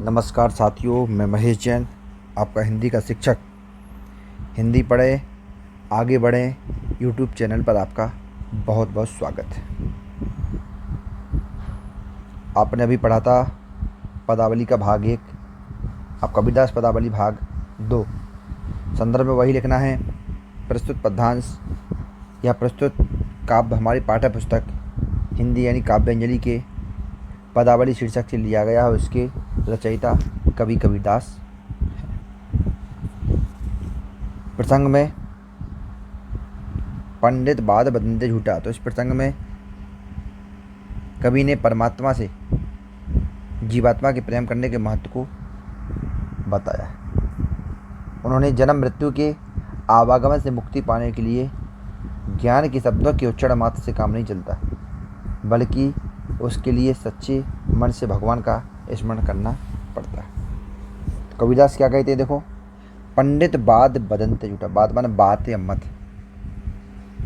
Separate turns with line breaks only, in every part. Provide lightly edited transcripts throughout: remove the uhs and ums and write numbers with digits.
नमस्कार साथियों, मैं महेश जैन, आपका हिंदी का शिक्षक। हिंदी पढ़ें, आगे बढ़ें यूट्यूब चैनल पर आपका बहुत बहुत स्वागत है। आपने अभी पढ़ा था पदावली का भाग 1, अब कबीरदास पदावली भाग 2। संदर्भ में वही लिखना है। प्रस्तुत पद्यांश या प्रस्तुत काव्य हमारी पाठ्य पुस्तक हिंदी यानी काव्यांजलि के पदावली शीर्षक से लिया गया है। उसके रचयिता कवि कबीरदास हैं। प्रसंग में पंडित बाद बदनते झूठा। तो इस प्रसंग में कवि ने परमात्मा से जीवात्मा के प्रेम करने के महत्व को बताया है। उन्होंने जन्म मृत्यु के आवागमन से मुक्ति पाने के लिए ज्ञान के शब्दों के उच्चारण मात्र से काम नहीं चलता, बल्कि उसके लिए सच्चे मन से भगवान का स्मरण करना पड़ता है। तो कबीरदास क्या कहते हैं, देखो। पंडित बाद बदनते झूठा। बात माने बात या मत,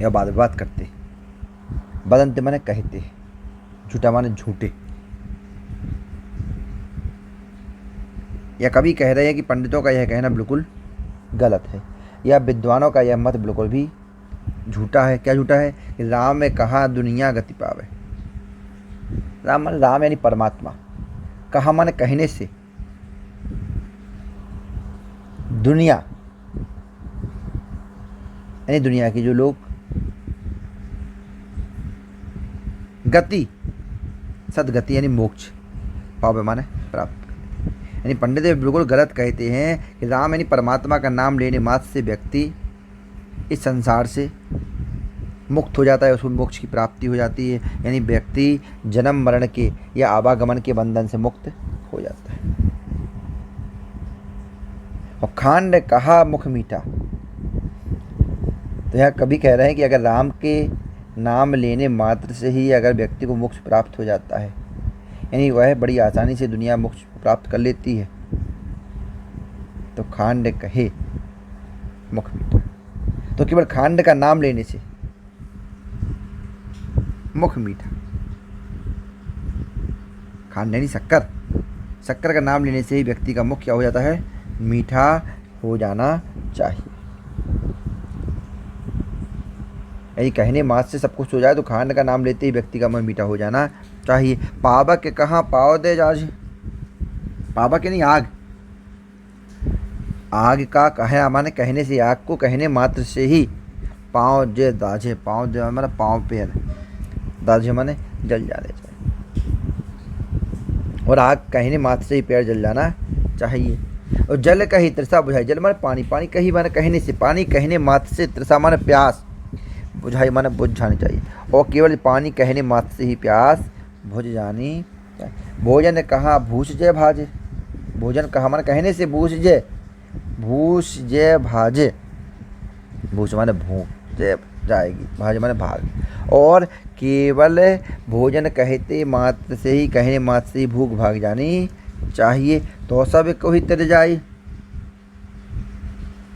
या बात करते। बदनते माने कहते, झूठा माने झूठे। या कभी कह रहे हैं कि पंडितों का यह कहना बिल्कुल गलत है, या विद्वानों का यह मत बिल्कुल भी झूठा है। क्या झूठा है? कि राम में कहा दुनिया गति पावे। राम माने राम यानी परमात्मा, कहा माने कहने से, दुनिया यानी दुनिया की जो लोग, गति सदगति यानी मोक्ष, पावे माने प्राप्त। यानी पंडित बिल्कुल गलत कहते हैं कि राम यानी परमात्मा का नाम लेने मात्र से व्यक्ति इस संसार से मुक्त हो जाता है, उसको मोक्ष की प्राप्ति हो जाती है। यानी व्यक्ति जन्म मरण के या आवागमन के बंधन से मुक्त हो जाता है। और खांड ने कहा मुख मीठा। तो यहाँ कभी कह रहे हैं कि अगर राम के नाम लेने मात्र से ही अगर व्यक्ति को मोक्ष प्राप्त हो जाता है, यानी वह बड़ी आसानी से दुनिया मोक्ष प्राप्त कर लेती है, तो खांड ने कहे मुख मीठा। तो केवल खांड का नाम लेने से मुख मीठा। खांड यानी शक्कर, शक्कर का नाम लेने से ही व्यक्ति का मुख क्या हो जाता है? मीठा हो जाना चाहिए। यही कहने मात्र से सब कुछ हो जाए, तो खांड का नाम लेते ही व्यक्ति का मन मीठा हो जाना चाहिए। पावक के कहाँ पाव दे जाज। पावक यानी आग, आग का कहे माने कहने से, आग को कहने मात्र से ही पाँव जे दाझे। पाँव जे माने पाँव पैर, दाझे माने जल जाने चाहिए। और आग कहने मात्र से ही पैर जल जाना चाहिए। और जल कही तृषा बुझाई। जल माने पानी, पानी कही माने कहने से, पानी कहने मात्र से, तृषा माने प्यास, बुझाई माने बुझ जानी चाहिए। और केवल पानी कहने मात्र से ही प्यास बुझ जानी चाहिए। भोजन कहाँ भूस जय भाजे। भोजन कहा माने कहने से, भूस जय, भूस जय भाजे। भूस माने भूख, जय जाएगी, भाजे माने भाग। और केवल भोजन कहते मात्र से ही, कहने मात्र से ही भूख भाग जानी चाहिए। तो सब को ही तर जाए।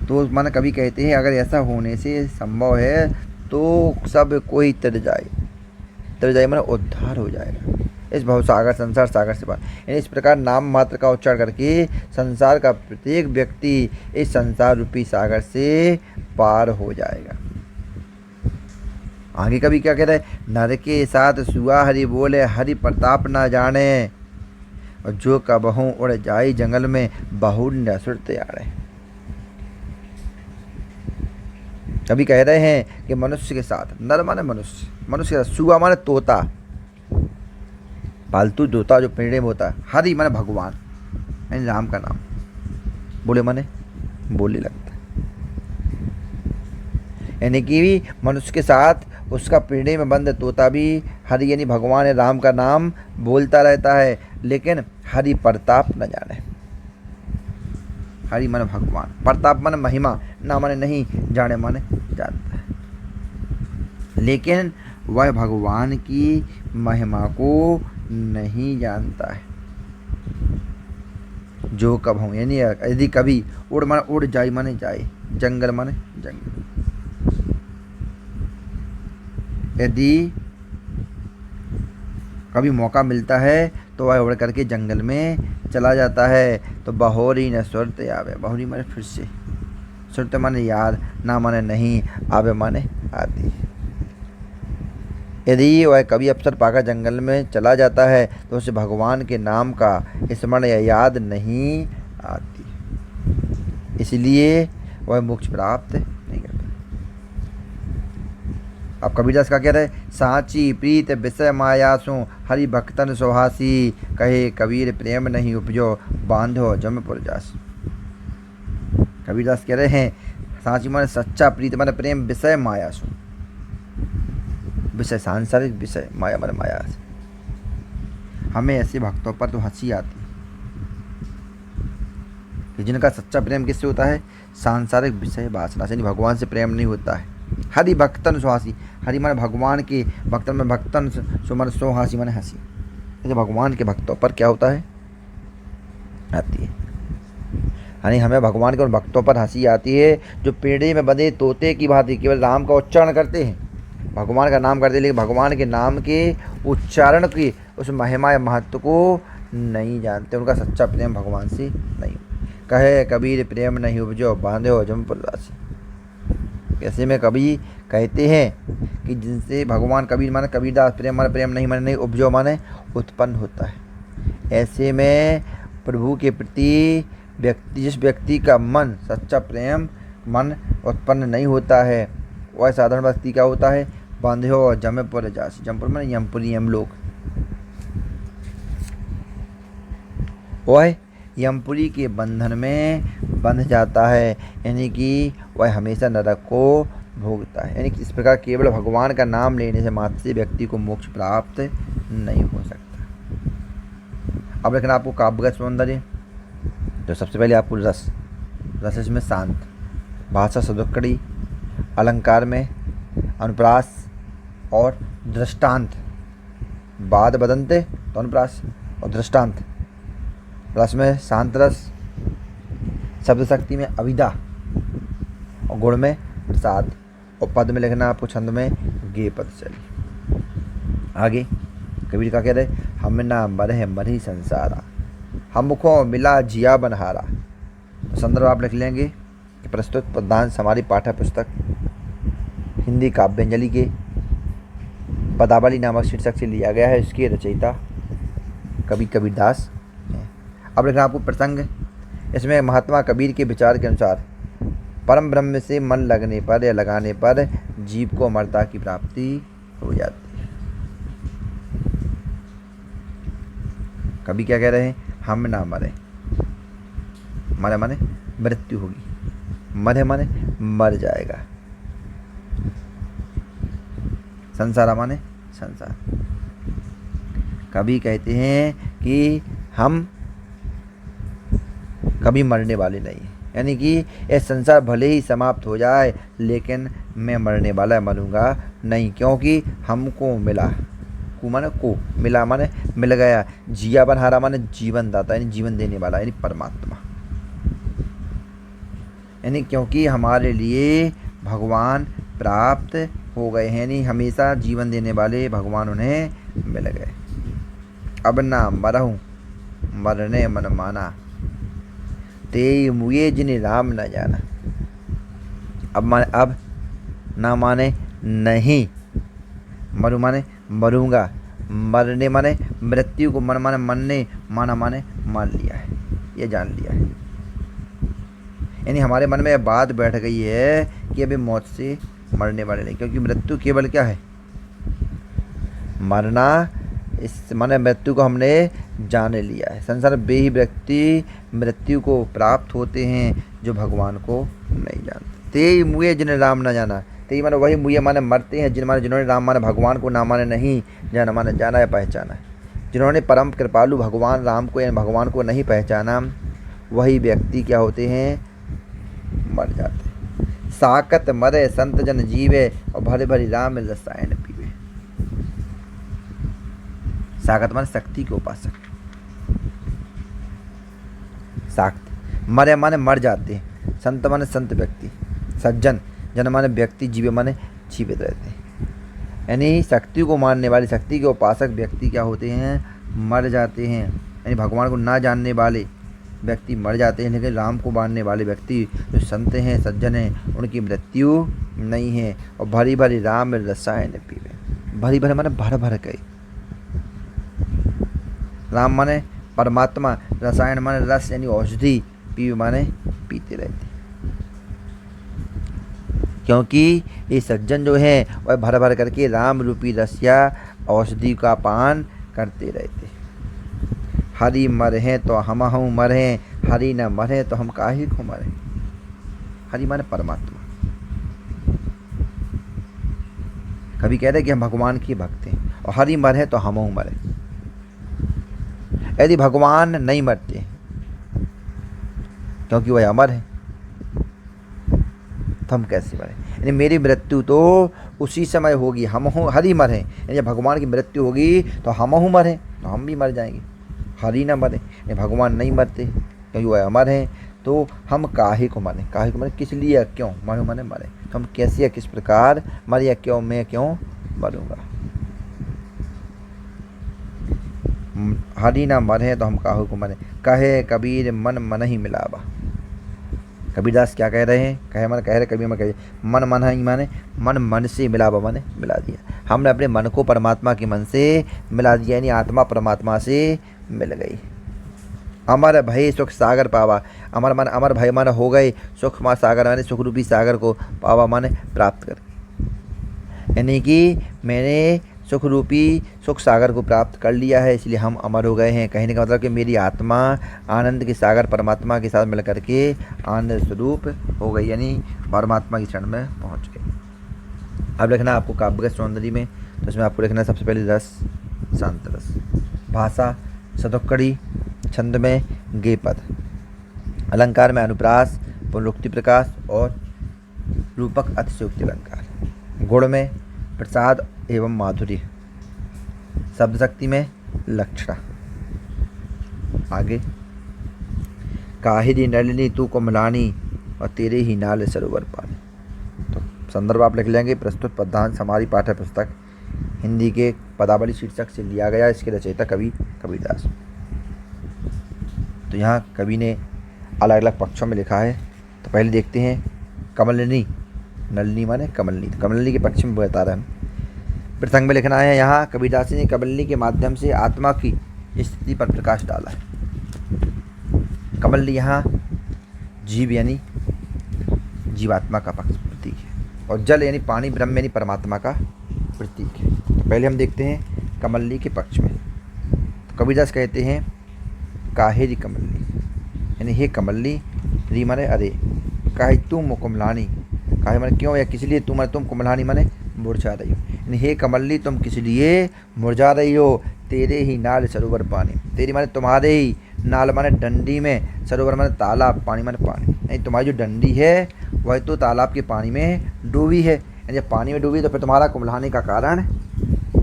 तो माने कभी कहते हैं अगर ऐसा होने से संभव है तो सब कोई तर जाए। तर जाए माने उद्धार हो जाएगा इस भव सागर, संसार सागर से पार। यानी इस प्रकार नाम मात्र का उच्चारण करके संसार का प्रत्येक व्यक्ति इस संसार रूपी सागर से पार हो जाएगा। आगे कभी क्या कह रहे हैं? नर के साथ सुआ हरि बोले, हरि प्रताप ना जाने। और जो कबहू उड़ जाई जंगल में, बहु नसुरत आड़े। कभी कह रहे हैं कि मनुष्य के साथ, नर माने मनुष्य, मनुष्य के साथ, सुआ माने तोता, पालतू तोता जो पिंजरे में होता है। हरि माने भगवान यानी राम का नाम, बोले माने बोलने लगता है। यानी कि मनुष्य के साथ उसका पिंजरे में बंद तोता भी हरि यानी भगवान है, राम का नाम बोलता रहता है, लेकिन हरि प्रताप न जाने। हरि माने भगवान, प्रताप माने महिमा, ना माने नहीं, जाने माने जानता है, लेकिन वह भगवान की महिमा को नहीं जानता है। जो कबहू यानी यदि कभी, उड़ माने उड़, जाई माने जाए, जंगल माने जंगल। यदि कभी मौका मिलता है तो तो वह उड़ करके जंगल में चला जाता है। तो बहोरी न सुरत आवे, बहोरी माने फिर से, सुरत माने याद, ना माने नहीं, आवे माने आती। यदि वह कभी अवसर पाकर जंगल में चला जाता है तो उसे भगवान के नाम का स्मरण या याद नहीं आती, इसलिए वह मोक्ष प्राप्त नहीं करता। अब कबीरदास का कह रहे, साची प्रीत विषय मायासु हरि भक्तन सुहासी, कहे कबीर प्रेम नहीं उपजो बांधो जमपुर जास। कबीरदास कह रहे हैं साची माने सच्चा, प्रीत माने प्रेम, विषय मायासु, विषय सांसारिक विषय, माया माने माया। हमें ऐसे भक्तों पर तो हंसी आती कि जिनका सच्चा प्रेम किससे होता है, सांसारिक विषय वासना से, भगवान से प्रेम नहीं होता है। हरि भक्तन सुहासी, हरि माने भगवान के, भक्तन में भक्तन सो माने सुहासी माने हंसी। जैसे भगवान के भक्तों पर क्या होता है, आती है। यानी हमें भगवान के उन भक्तों पर हंसी आती है जो पेड़े में बंधे तोते की भांति केवल राम का उच्चारण करते हैं, भगवान का नाम करते हैं, लेकिन भगवान के नाम के उच्चारण की उस महिमा या महत्व को नहीं जानते। उनका सच्चा प्रेम भगवान से नहीं। कहे कबीर प्रेम नहीं उपजो बांधे हो जमपुर दासी। ऐसे में कभी कहते हैं कि जिनसे भगवान, कबीर माने कबीरदास, प्रेम माने प्रेम नहीं माने नहीं, उपजो माने उत्पन्न होता है। ऐसे में प्रभु के प्रति जिस व्यक्ति का मन सच्चा प्रेम मन उत्पन्न नहीं होता है, वह साधारण व्यक्ति क्या होता है, बांधे हो जमपुर जासी। जमपुर माने यमपुरी, यमलोक। वह यमपुरी के बंधन में बंध जाता है, यानी कि वह हमेशा नरक को भोगता है। यानी कि इस प्रकार केवल भगवान का नाम लेने से मात्र से व्यक्ति को मोक्ष प्राप्त नहीं हो सकता। अब लेकिन आपको काव्य का सौंदर्य, तो सबसे पहले आपको रस, रस इसमें शांत, भाषा सदुक्कड़ी, अलंकार में अनुप्रास और दृष्टांत, बाद बदंते तो अनुप्रास और दृष्टांत। रस में शांत रस, शब्द शक्ति में अविदा और गुण में प्रसाद, और पद में लिखना आपको छंद में गे पद चली। आगे कबीर का कह रहे, हम ना मरे मरी संसारा, हमको मिला जिया बनहारा। तो संदर्भ आप लिख लेंगे कि प्रस्तुत पदांश हमारी पाठ्य पुस्तक हिंदी काव्यांजलि के पदावली नामक शीर्षक से लिया गया है। इसके रचयिता कवि कबीरदास हैं। अब लिखना आपको प्रसंग, इसमें महात्मा कबीर के विचार के अनुसार परम ब्रह्म से मन लगने पर या लगाने पर जीव को अमरता की प्राप्ति हो जाती है। कभी क्या कह रहे हैं, हम ना मरे, मरे माने मृत्यु होगी, मरे माने मर जाएगा, संसार माने संसार। कभी कहते हैं कि हम कभी मरने वाले नहीं, यानी कि यह संसार भले ही समाप्त हो जाए लेकिन मैं मरने वाला मरूंगा नहीं, क्योंकि हमको मिला, को माने को, मिला माने मिल गया, जिया बनहारा माने जीवन दाता, यानी जीवन देने वाला, यानी परमात्मा। यानी क्योंकि हमारे लिए भगवान प्राप्त हो गए हैं, यानी हमेशा जीवन देने वाले भगवान उन्हें मिल गए। अब ना मरहूँ मरने मन माना, ते मुए जिन राम न जाना। अब माने अब, ना माने नहीं, मरु माने मरूंगा, मरने माने मृत्यु को, मन माने मरने, माना माने मान लिया है, ये जान लिया है। यानी हमारे मन में यह बात बैठ गई है कि अभी मौत से मरने वाले नहीं, क्योंकि मृत्यु केवल क्या है, मरना। इस माने मृत्यु को हमने जान लिया है। संसार में वे ही व्यक्ति मृत्यु को प्राप्त होते हैं जो भगवान को नहीं जानते। ते मुए जिन्हें राम न जाना, ते माने वही मुए माने मरते हैं जिन्होंने राम माने भगवान को ना माने नहीं जाना, माने जाना या पहचाना। जिन्होंने परम कृपालु भगवान राम को या भगवान को नहीं पहचाना, वही व्यक्ति क्या होते हैं, मर जाते हैं। साकत मरे संत जन जीवे और भरे भरी राम रसायन पीवे। साकत माने शक्ति के उपासक, साक्त मरे माने मर जाते हैं, संत माने संत व्यक्ति, सज्जन जन माने व्यक्ति, जीवे माने जीवित रहते हैं। यानी शक्ति को मानने वाले, शक्ति के उपासक व्यक्ति क्या होते हैं, मर जाते हैं, यानी भगवान को ना जानने वाले व्यक्ति मर जाते हैं, लेकिन राम को मानने वाले व्यक्ति जो संत हैं, सज्जन हैं, उनकी मृत्यु नहीं है। और भरी भरी राम रसायन पीवे, भरी भरी माने भर भर के, राम माने परमात्मा, रसायन माने रस यानी औषधि, पीवे माने पीते रहते, क्योंकि ये सज्जन जो है वह भर भर करके राम रूपी रस या औषधि का पान करते रहते। हरि मरे तो हमहु मरे, हरि न मरे तो हम काहे को मरे। हरि माने परमात्मा। कभी कहते हैं कि हम भगवान के भक्त हैं, और हरि मरे तो हमहु मरे। यदि भगवान नहीं मरते क्योंकि वह अमर है, तो हम कैसे मरें। यानी मेरी मृत्यु तो उसी समय होगी, हम हरि मरें, यानी जब भगवान की मृत्यु होगी तो हमहु मरें, तो हम भी मर जाएंगे। हरि न मरे, यानी भगवान नहीं मरते क्योंकि वह अमर हैं, तो हम काहे को मरें। काहे को मरें, किस लिए, क्यों मरे, मरे मरे, तो हम कैसे या किस प्रकार मरे, या क्यों, मैं क्यों मरूंगा। हरि न मरे तो हम काहे को मरे, कहे कबीर मन मन ही मिलावा। कबीरदास क्या कह रहे हैं, कहे मन कह रहे, कबीर मन कहे मन मन ही माने मन मन से मिलावा, माने मिला दिया। हमने अपने मन को परमात्मा के मन से मिला दिया, यानी आत्मा परमात्मा से मिल गई। अमर भय सुख सागर पावा, अमर मन अमर भय मन हो गए, सुख मा सागर माने सुख रूपी सागर को पावा माने प्राप्त कर, यानी कि मैंने सुख रूपी सुख सागर को प्राप्त कर लिया है, इसलिए हम अमर हो गए हैं। कहने का मतलब कि मेरी आत्मा आनंद के सागर परमात्मा के साथ मिल करके आनंद स्वरूप हो गई, यानी परमात्मा की क्षण में पहुंच गई। अब लिखना आपको काव्य के सौंदर्य में, तो इसमें आपको लिखना सबसे पहले रस, शांत रस, भाषा सतुक्कड़ी, छंद में गे पद, अलंकार में अनुप्रास, पुनरुक्ति प्रकाश और रूपक अतिशयोक्ति अलंकार, गुण में प्रसाद एवं माधुर्य, शब्द शक्ति में लक्षणा। आगे काहिरी नलिनी तू कोमलानी, और तेरे ही नाल सरोवर पानी। तो संदर्भ आप लिख लेंगे। प्रस्तुत पद्यांश हमारी पाठ्य पुस्तक हिंदी के पदावली शीर्षक से लिया गया। इसके रचयिता कवि कबीरदास। तो यहाँ कवि ने अलग अलग पक्षों में लिखा है। तो पहले देखते हैं कमलिनी, नलिनी माने कमलिनी, तो कमलिनी के पक्ष में बता रहे हैं। प्रसंग में लिखना है, यहाँ कबीरदास ने कमलिनी के माध्यम से आत्मा की स्थिति पर प्रकाश डाला है। कमलिनी यहाँ जीव यानी जीवात्मा का पक्ष प्रतीक है, और जल यानी पानी, ब्रह्म यानी परमात्मा का प्रतीक है। तो पहले हम देखते हैं कमलिनी के पक्ष में। तो कबीरदास कहते हैं काहेरी कमलिनी, यानी हे कमलिनी, री माने अरे, काहे तुम कुमलानी, काहे माने क्यों या किस लिए, तुम माने तुम, कुमलानी माने मुरझा रही हो, यानी हे कमलिनी तुम किस लिए मुरझा रही हो। तेरे ही नाल सरोवर पानी, तेरी माने तुम्हारे ही, नाल माने डंडी में, सरोवर माने तालाब, पानी माने पानी, यानी तुम्हारी जो डंडी है वह तो तालाब के पानी में डूबी है। यानी जब पानी में डूबी तो फिर तुम्हारा कुम्हलाने का कारण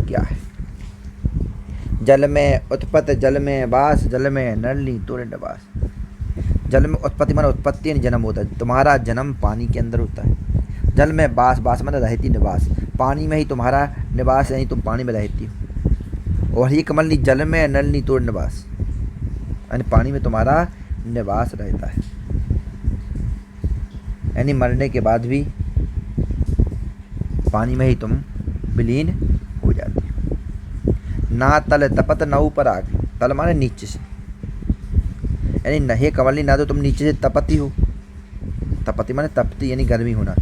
क्या है। जल में उत्पत्ति जल में वास, जल में नलिनी तोरे निवास। जल में उत्पत्ति माने उत्पत्ति यानी जन्म होता है, तुम्हारा जन्म पानी के अंदर होता है। जल में वास, वास माने रहती, निवास, पानी में ही तुम्हारा निवास, यानी तुम पानी में रहती हो। और ये कमलिनी जल में, नलिनी तोड़ निवास, यानी पानी में तुम्हारा निवास रहता है, यानी मरने के बाद भी पानी में ही तुम विलीन हो जाती हो। ना तल तपत न ऊपर आग, तल माने नीचे से, यानी न हे कमलिनी ना तो तुम नीचे से तपती हो, तपती माने तपती यानी गर्मी होना,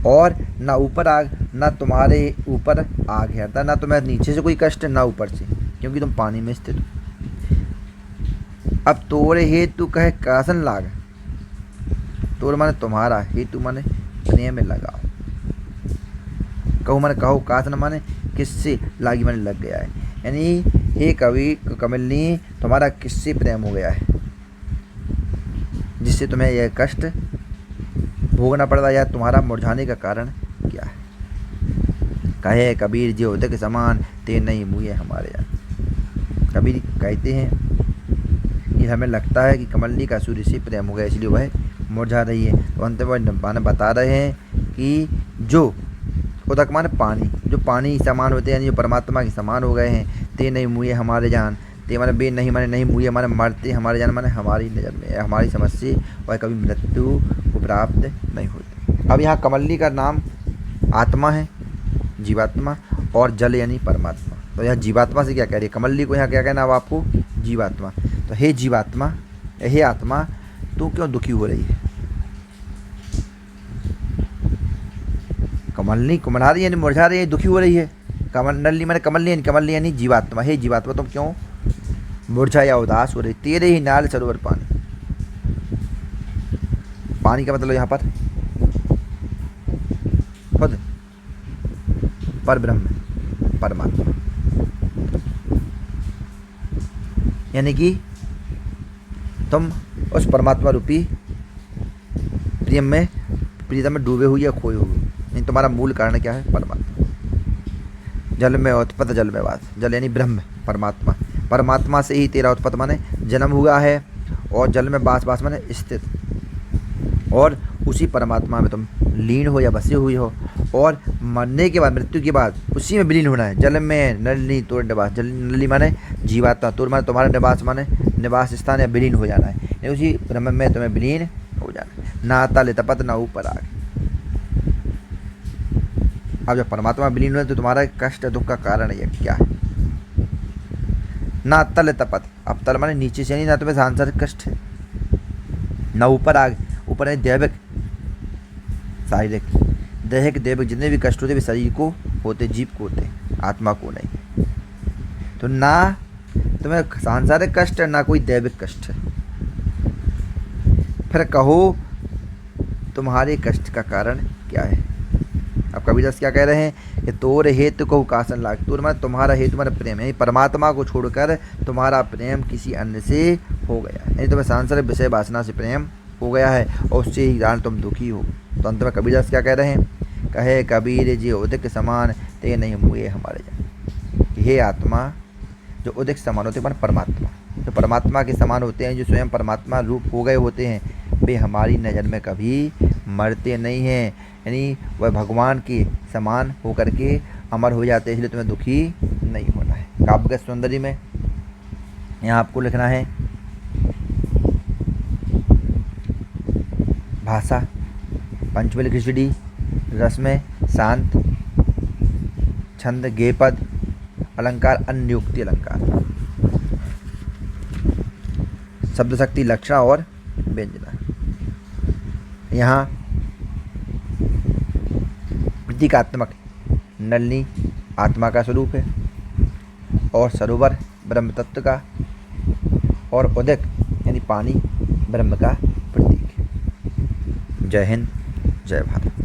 और ना ऊपर आग, ना तुम्हारे ऊपर आग है, अर्थात ना तुम्हें नीचे से कोई कष्ट ना ऊपर से, क्योंकि तुम पानी में स्थित हो। अब तोरे हेतु कहे कासन लाग, तोर माने तुम्हारा, हेतु माने स्नेह में लगाओ, कहो माने कहो, कासन माने किससे, लागी माने लग गया है, यानी हे कवि कमलिनी तुम्हारा किससे प्रेम हो गया है जिससे तुम्हें यह कष्ट भोगना पड़ रहा है, या तुम्हारा मुरझाने का कारण क्या है। कहे कबीर जी उदक समान, ते नहीं मुए हमारे यहाँ। कबीर कहते हैं कि हमें लगता है कि कमलिनी का सूर्य से प्रेम हो गया, इसलिए वह मुरझा रही है। तो अंत में बता रहे हैं कि जो उदक माने पानी, जो पानी समान होते हैं, यानी जो परमात्मा के समान हो गए हैं, ते नहीं मुए हमारे जान, ते माने बे नहीं माने नहीं मुए माने मरते, हमारे जान माने हमारी नज़र में, हमारी समझ से वह कभी मृत्यु को प्राप्त नहीं होती। अब यहाँ कमलनी का नाम आत्मा है, जीवात्मा, और जल यानी परमात्मा। तो यह जीवात्मा से क्या कह रही है, कमलनी को यहाँ क्या कहना है अब आपको, जीवात्मा। तो हे जीवात्मा, हे आत्मा, तू क्यों दुखी हो रही है। कमलनी कुमला रही यानी मुरझा रही है, दुखी हो रही है। कमलनी मैंने कमलनी यानी जीवात्मा, हे जीवात्मा तुम क्यों मुरझा या उदास हो रही। तेरे ही नाल सरोवर पानी, पानी का मतलब यहाँ पर खुद पर ब्रह्म परमात्मा, यानी कि तुम उस परमात्मा रूपी प्रियतम में डूबे हुए या खोए हुए, यानी तुम्हारा मूल कारण क्या है, परमात्मा। जल में उत्पत्त जल में वास, जल यानी ब्रह्म परमात्मा, परमात्मा से ही तेरा उत्पत्त माने जन्म हुआ है, और जल में वास माने स्थित, और उसी परमात्मा में तुम लीन हो या बसे हुई हो, और मरने के बाद मृत्यु के बाद उसी में विलीन होना है। जल में नली तोड़ निवास, जल नली माने जीवात्मा, तोड़ माने तुम्हारा निवास माने निवास स्थान या विलीन हो जाना है, यानी उसी ब्रह्म में तुम्हें विलीन हो जाना है। ना तल तपत ना ऊपर आग। अब जब परमात्मा विलीन हो तो तुम्हारा कष्ट दुख का कारण ये क्या है, ना तल तपत, अब तल माने नीचे से नहीं, ना तुम्हें सांसारिक कष्ट है, ना ऊपर आग, ऊपर है दैविक शारीरिक, दैहिक दैविक जितने भी कष्ट होते वे शरीर को होते, जीव को होते, आत्मा को नहीं। तो ना तुम्हें सांसारिक कष्ट है, ना कोई दैविक कष्ट है। फिर कहो तुम्हारे कष्ट का कारण क्या है। अब कबीरदास क्या कह रहे हैं कि तोर हेतु कहू कासन लाग, तोर मतलब तुम्हारा हेतु तुम्हारा प्रेम, यानी परमात्मा को छोड़कर तुम्हारा प्रेम किसी अन्य से हो गया, यानी तुम्हें सांसारिक विषय वासना से प्रेम हो गया है, और उससे ही कारण तुम दुखी हो। तो अंत में कबीरदास क्या कह रहे हैं, कहे कबीर जी उदिक समान ते नहीं मुए हमारे जान। हे आत्मा, जो उदिक समान होते हैं परमात्मा, जो परमात्मा के समान होते हैं, जो स्वयं परमात्मा रूप हो गए होते हैं, वे हमारी नज़र में कभी मरते नहीं हैं, यानी वह भगवान के समान होकर के अमर हो जाते हैं, इसलिए तुम्हें दुखी नहीं होना है। काव्य के सौंदर्य में यहाँ आपको लिखना है भाषा पंचमेल खिचड़ी, रस में शांत, छंद गेपद, अलंकार अन्योक्ति अलंकार, शब्द शक्ति लक्षण और व्यंजना। यहाँ प्रतीकात्मक नलिनी आत्मा का स्वरूप है, और सरोवर ब्रह्म तत्व का, और उदक यानी पानी ब्रह्म का प्रतीक है। जय हिंद, जय भारत।